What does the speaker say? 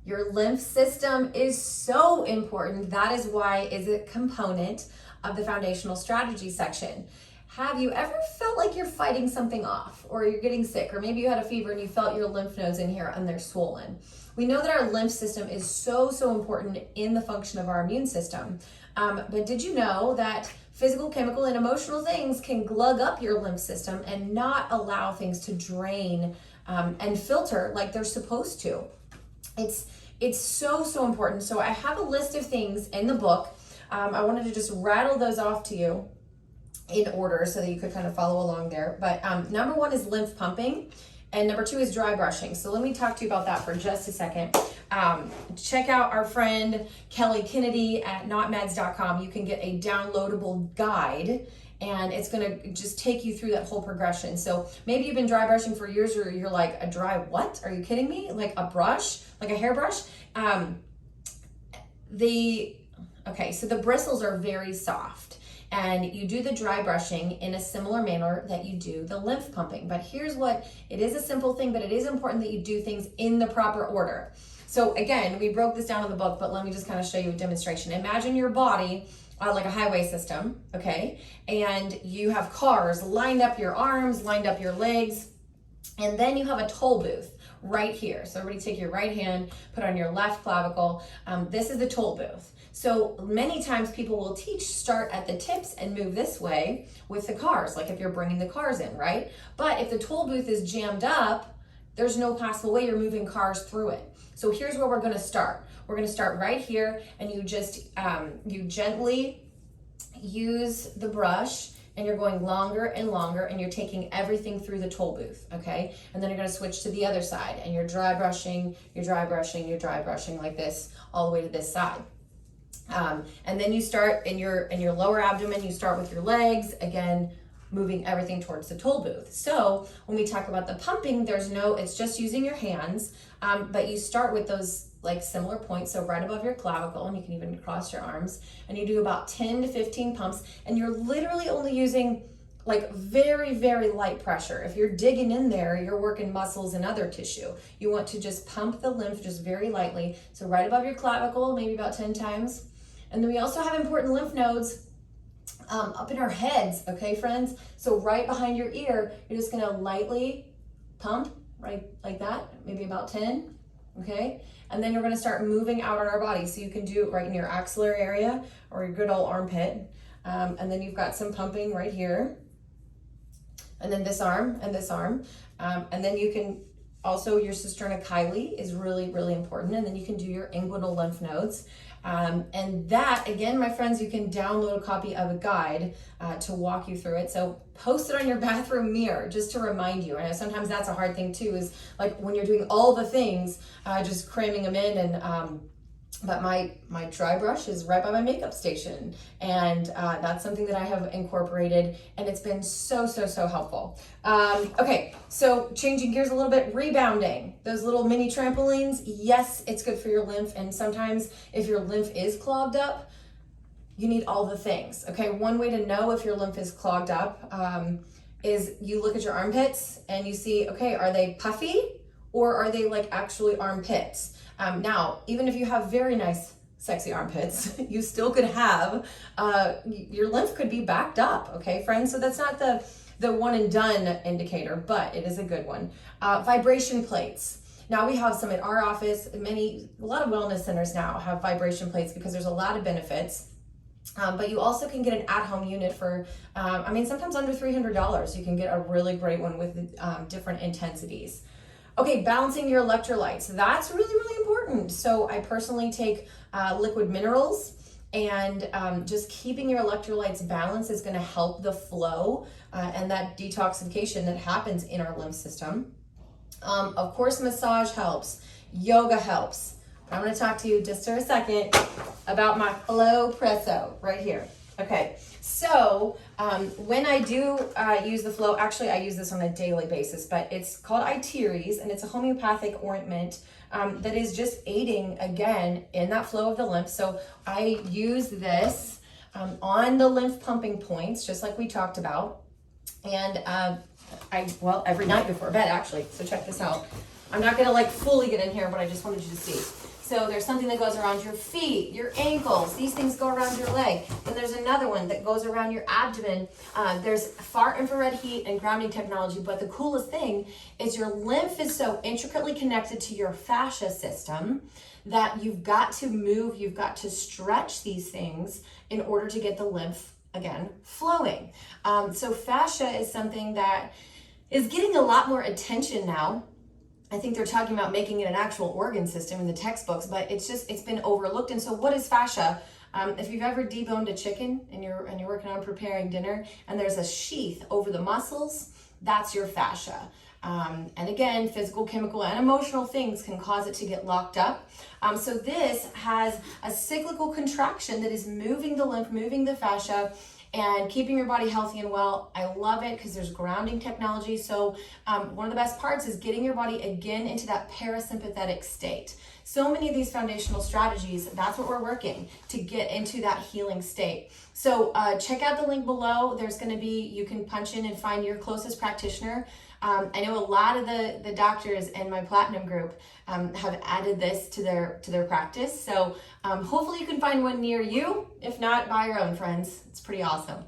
Your lymph system is so important. That is why it's a component of the foundational strategy section. Have you ever felt like you're fighting something off, or you're getting sick, or maybe you had a fever and you felt your lymph nodes in here and they're swollen? We know that our lymph system is so important in the function of our immune system. But did you know that physical, chemical, and emotional things can glug up your lymph system and not allow things to drain and filter like they're supposed to? It's so important. So I have a list of things in the book. I wanted to just rattle those off to you in order so that you could kind of follow along there. But number 1 is lymph pumping, and number 2 is dry brushing. So let me talk to you about that for just a second. Check out our friend Kelly Kennedy at notmeds.com. You can get a downloadable guide, and it's gonna just take you through that whole progression. So maybe you've been dry brushing for years, or you're like, a dry what? Are you kidding me? Like a brush, like a hairbrush? Okay, so the bristles are very soft, and you do the dry brushing in a similar manner that you do the lymph pumping. But here's what, it is a simple thing, but it is important that you do things in the proper order. So again, we broke this down in the book, but let me just kind of show you a demonstration. Imagine your body like a highway system, okay? And you have cars lined up your arms, lined up your legs, and then you have a toll booth right here. So everybody take your right hand, put on your left clavicle. This is the toll booth. So many times people will teach start at the tips and move this way with the cars, like if you're bringing the cars in, right? But if the toll booth is jammed up, there's no possible way you're moving cars through it. So here's where we're gonna start. We're gonna start right here, and you just, you gently use the brush, and you're going longer and longer, and you're taking everything through the toll booth, okay? And then you're gonna switch to the other side, and you're dry brushing, you're dry brushing, you're dry brushing like this, all the way to this side. And then you start in your lower abdomen, you start with your legs, again, moving everything towards the toll booth. So when we talk about the pumping, it's just using your hands, but you start with those like similar points, so right above your clavicle, and you can even cross your arms, and you do about 10 to 15 pumps, and you're literally only using like very, very light pressure. If you're digging in there, you're working muscles and other tissue. You want to just pump the lymph just very lightly. So right above your clavicle, maybe about 10 times. And then we also have important lymph nodes up in our heads, okay, friends? So right behind your ear, you're just gonna lightly pump, right, like that, maybe about 10, okay? And then you're gonna start moving out on our body. So you can do it right in your axillary area or your good old armpit. And then you've got some pumping right here. And then this arm and this arm. And then you can also, your sternochyli is really, really important. And then you can do your inguinal lymph nodes. And that, again, my friends, you can download a copy of a guide to walk you through it. So post it on your bathroom mirror just to remind you. I know sometimes that's a hard thing too, is like when you're doing all the things, just cramming them in. And but my dry brush is right by my makeup station, and that's something that I have incorporated, and it's been so helpful. Okay, so changing gears a little bit, rebounding, those little mini trampolines, yes, it's good for your lymph, and sometimes if your lymph is clogged up, you need all the things. Okay, one way to know if your lymph is clogged up is you look at your armpits and you see, okay, are they puffy or are they like actually armpits? Now, even if you have very nice, sexy armpits, you still could have, your lymph could be backed up, okay, friends? So that's not the one and done indicator, but it is a good one. Vibration plates. Now we have some at our office. A lot of wellness centers now have vibration plates because there's a lot of benefits. But you also can get an at-home unit for, sometimes under $300. You can get a really great one with different intensities. Okay, balancing your electrolytes. That's really, really important. So I personally take liquid minerals, and just keeping your electrolytes balanced is gonna help the flow and that detoxification that happens in our lymph system. Of course, massage helps, yoga helps. I'm gonna talk to you just for a second about my flow presso right here. Okay, so when I do use the flow, actually I use this on a daily basis, but it's called Iteres, and it's a homeopathic ointment that is just aiding, again, in that flow of the lymph. So I use this on the lymph pumping points, just like we talked about. And every night before bed, actually. So check this out. I'm not gonna like fully get in here, but I just wanted you to see. So there's something that goes around your feet, your ankles. These things go around your leg. Then there's another one that goes around your abdomen. There's far infrared heat and grounding technology, but the coolest thing is your lymph is so intricately connected to your fascia system that you've got to move, you've got to stretch these things in order to get the lymph, again, flowing. So fascia is something that is getting a lot more attention now. I think they're talking about making it an actual organ system in the textbooks, but it's been overlooked. And so what is fascia? If you've ever deboned a chicken and you're working on preparing dinner and there's a sheath over the muscles, that's your fascia. And again, physical, chemical, and emotional things can cause it to get locked up. So this has a cyclical contraction that is moving the lymph, moving the fascia, and keeping your body healthy and well. I love it because there's grounding technology. So one of the best parts is getting your body again into that parasympathetic state. So many of these foundational strategies, that's what we're working to get into that healing state. So check out the link below. There's going to be, you can punch in and find your closest practitioner. I know a lot of the doctors in my platinum group have added this to their practice. So hopefully you can find one near you. If not, buy your own, friends. It's pretty awesome.